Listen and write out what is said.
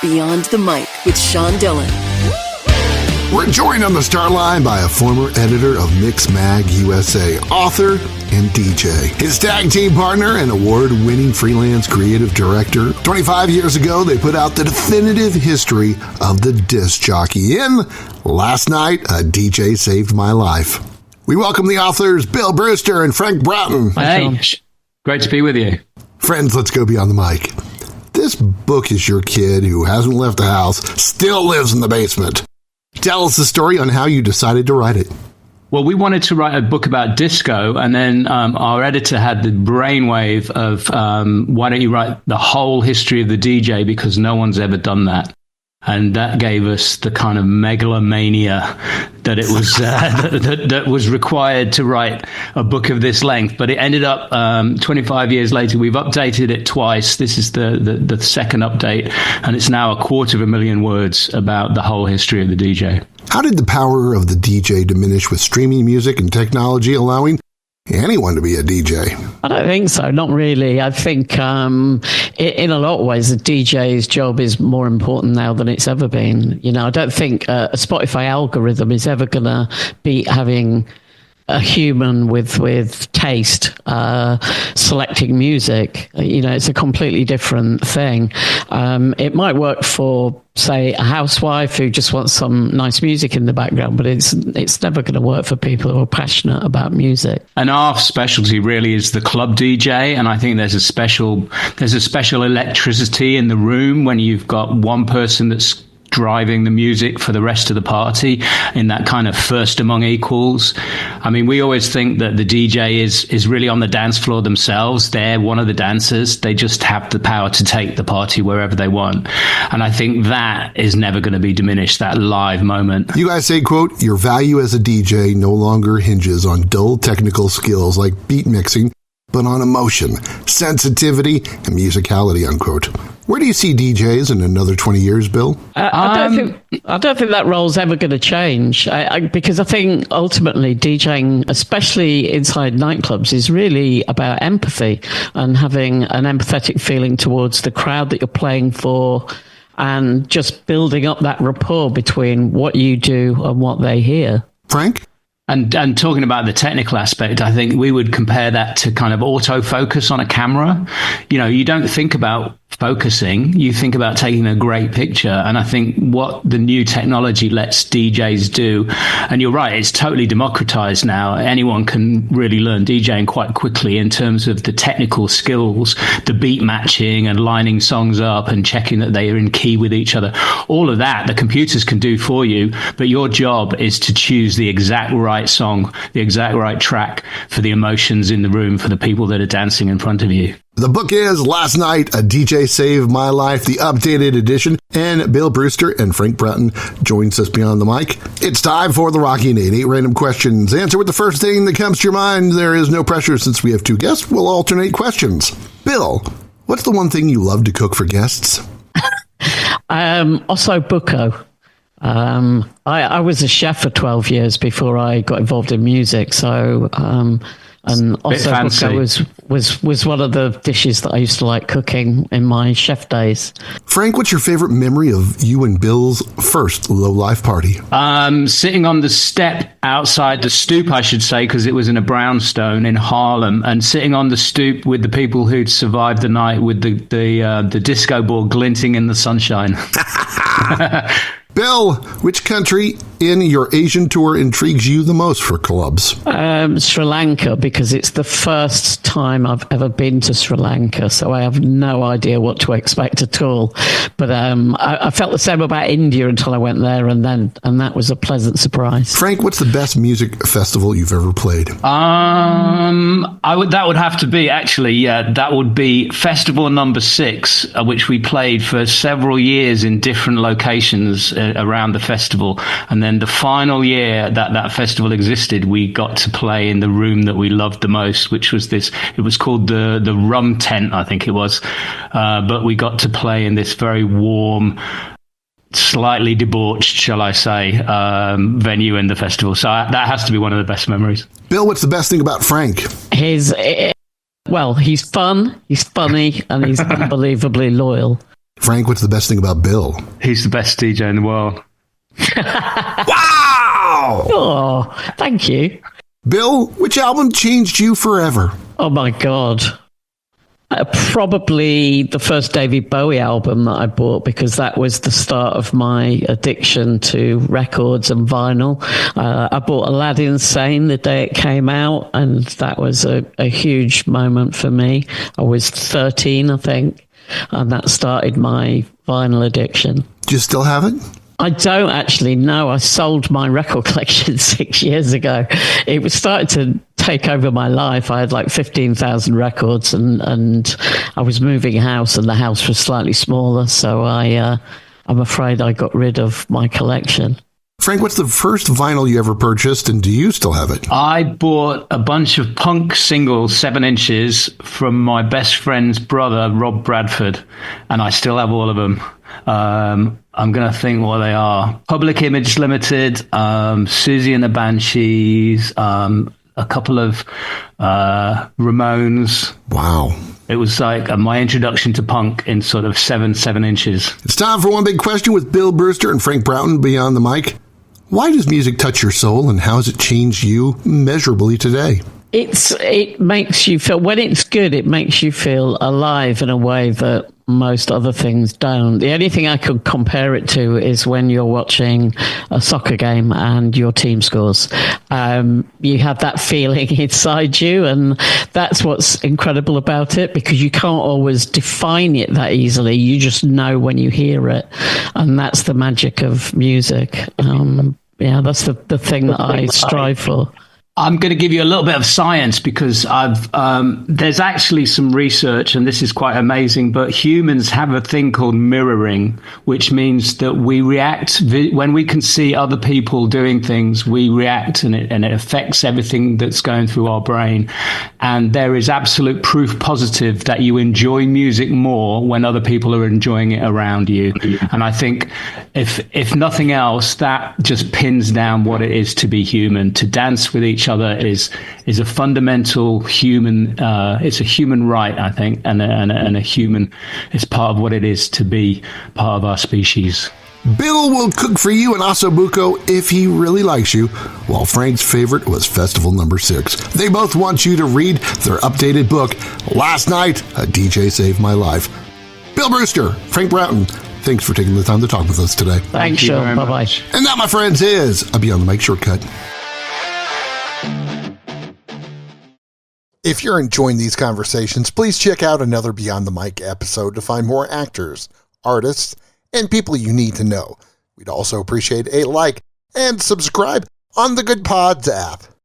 Beyond the Mic with Sean Dillon. We're joined on the Starline by a former editor of MixMag USA, author and DJ. His tag team partner and award-winning freelance creative director. 25 years ago, they put out the definitive history of the disc jockey in Last Night, a DJ Saved My Life. We welcome the authors Bill Brewster and Frank Broughton. Hey, great to be with you. Friends, let's go beyond the mic. This book is your kid who hasn't left the house, still lives in the basement. Tell us the story on how you decided to write it. Well, we wanted to write a book about disco, and then our editor had the brainwave of why don't you write the whole history of the DJ, because no one's ever done that. And that gave us the kind of megalomania that it was that was required to write a book of this length. But it ended up 25 years later. We've updated it twice. This is the second update, and it's now 250,000 words about the whole history of the DJ. How did the power of the DJ diminish with streaming music and technology allowing anyone to be a DJ? I don't think so. Not really. I think in a lot of ways, the DJ's job is more important now than it's ever been. You know, I don't think a Spotify algorithm is ever going to beat having a human with taste selecting music. You know, it's a completely different thing. It might work for, say, a housewife who just wants some nice music in the background, but it's never going to work for people who are passionate about music. And our specialty really is the club DJ, and I think there's a special electricity in the room when you've got one person that's driving the music for the rest of the party in that kind of first among equals. I mean, we always think that the DJ is really on the dance floor themselves. They're one of the dancers. They just have the power to take the party wherever they want. And I think that is never going to be diminished, that live moment. You guys say, quote, your value as a DJ no longer hinges on dull technical skills like beat mixing, but on emotion, sensitivity, and musicality, unquote. Where do you see DJs in another 20 years, Bill? I don't think that role's ever going to change, because I think ultimately DJing, especially inside nightclubs, is really about empathy and having an empathetic feeling towards the crowd that you're playing for, and just building up that rapport between what you do and what they hear. Frank? And talking about the technical aspect, I think we would compare that to kind of autofocus on a camera. You know, you don't think about focusing, you think about taking a great picture. And I think what the new technology lets DJs do, and you're right, it's totally democratized now. Anyone can really learn DJing quite quickly in terms of the technical skills, the beat matching and lining songs up and checking that they are in key with each other. All of that, the computers can do for you, but your job is to choose the exact right song, the exact right track for the emotions in the room, for the people that are dancing in front of you. The book is Last Night, a DJ Saved My Life, the updated edition, and Bill Brewster and Frank Broughton joins us beyond the mic. It's time for the Rocky Nate. 8 random questions. Answer with the first thing that comes to your mind. There is no pressure since we have 2 guests. We'll alternate questions. Bill, what's the one thing you love to cook for guests? Osso buco. I was a chef for 12 years before I got involved in music, so and also was one of the dishes that I used to like cooking in my chef days. Frank, what's your favorite memory of you and Bill's first low-life party? Sitting on the step outside the stoop, I should say, because it was in a brownstone in Harlem, and sitting on the stoop with the people who'd survived the night with the disco ball glinting in the sunshine. Bill, which country in your Asian tour intrigues you the most for clubs? Sri Lanka, because it's the first time I've ever been to Sri Lanka, so I have no idea what to expect at all. But I felt the same about India until I went there, and that was a pleasant surprise. Frank, what's the best music festival you've ever played? That would have to be, actually, that would be Festival number 6, which we played for several years in different locations around the festival. And then the final year that festival existed, we got to play in the room that we loved the most, which was it was called the Rum Tent, I think it was. But we got to play in this very warm, slightly debauched, shall I say, venue in the festival. So that has to be one of the best memories. Bill, what's the best thing about Frank? He's fun, he's funny, and he's unbelievably loyal. Frank, what's the best thing about Bill? He's the best DJ in the world. Wow! Oh, thank you. Bill, which album changed you forever? Oh, my God. Probably the first David Bowie album that I bought, because that was the start of my addiction to records and vinyl. I bought Aladdin Sane the day it came out, and that was a huge moment for me. I was 13, I think, and that started my vinyl addiction. Do you still have it? I don't actually know. I sold my record collection 6 years ago. It was starting to take over my life. I had like 15,000 records, and I was moving house, and the house was slightly smaller. So I'm afraid I got rid of my collection. Frank, what's the first vinyl you ever purchased, and do you still have it? I bought a bunch of punk singles, 7 inches, from my best friend's brother, Rob Bradford, and I still have all of them. I'm going to think what they are. Public Image Limited, Susie and the Banshees, a couple of Ramones. Wow. It was like my introduction to punk in sort of 7 inches. It's time for One Big Question with Bill Brewster and Frank Broughton beyond the mic. Why does music touch your soul, and how has it changed you measurably today? It makes you feel, when it's good, it makes you feel alive in a way that most other things don't. The only thing I could compare it to is when you're watching a soccer game and your team scores. You have that feeling inside you, and that's what's incredible about it, because you can't always define it that easily. You just know when you hear it, and that's the magic of music. That's the thing that I strive for. I'm going to give you a little bit of science, because there's actually some research, and this is quite amazing, but humans have a thing called mirroring, which means that we react when we can see other people doing things, we react, and it affects everything that's going through our brain. And there is absolute proof positive that you enjoy music more when other people are enjoying it around you. And I think if nothing else, that just pins down what it is to be human. To dance with each other is a fundamental human. It's a human right, I think, and a human. It's part of what it is to be part of our species. Bill will cook for you in Ossobuco if he really likes you, while Frank's favorite was Festival Number 6. They both want you to read their updated book, Last Night, a DJ Saved My Life. Bill Brewster, Frank Broughton, thanks for taking the time to talk with us today. Thanks, Sean. Bye-bye. And that, my friends, is a Beyond the Mic shortcut. If you're enjoying these conversations, please check out another Beyond the Mic episode to find more actors, artists, and people you need to know. We'd also appreciate a like and subscribe on the Good Pods app.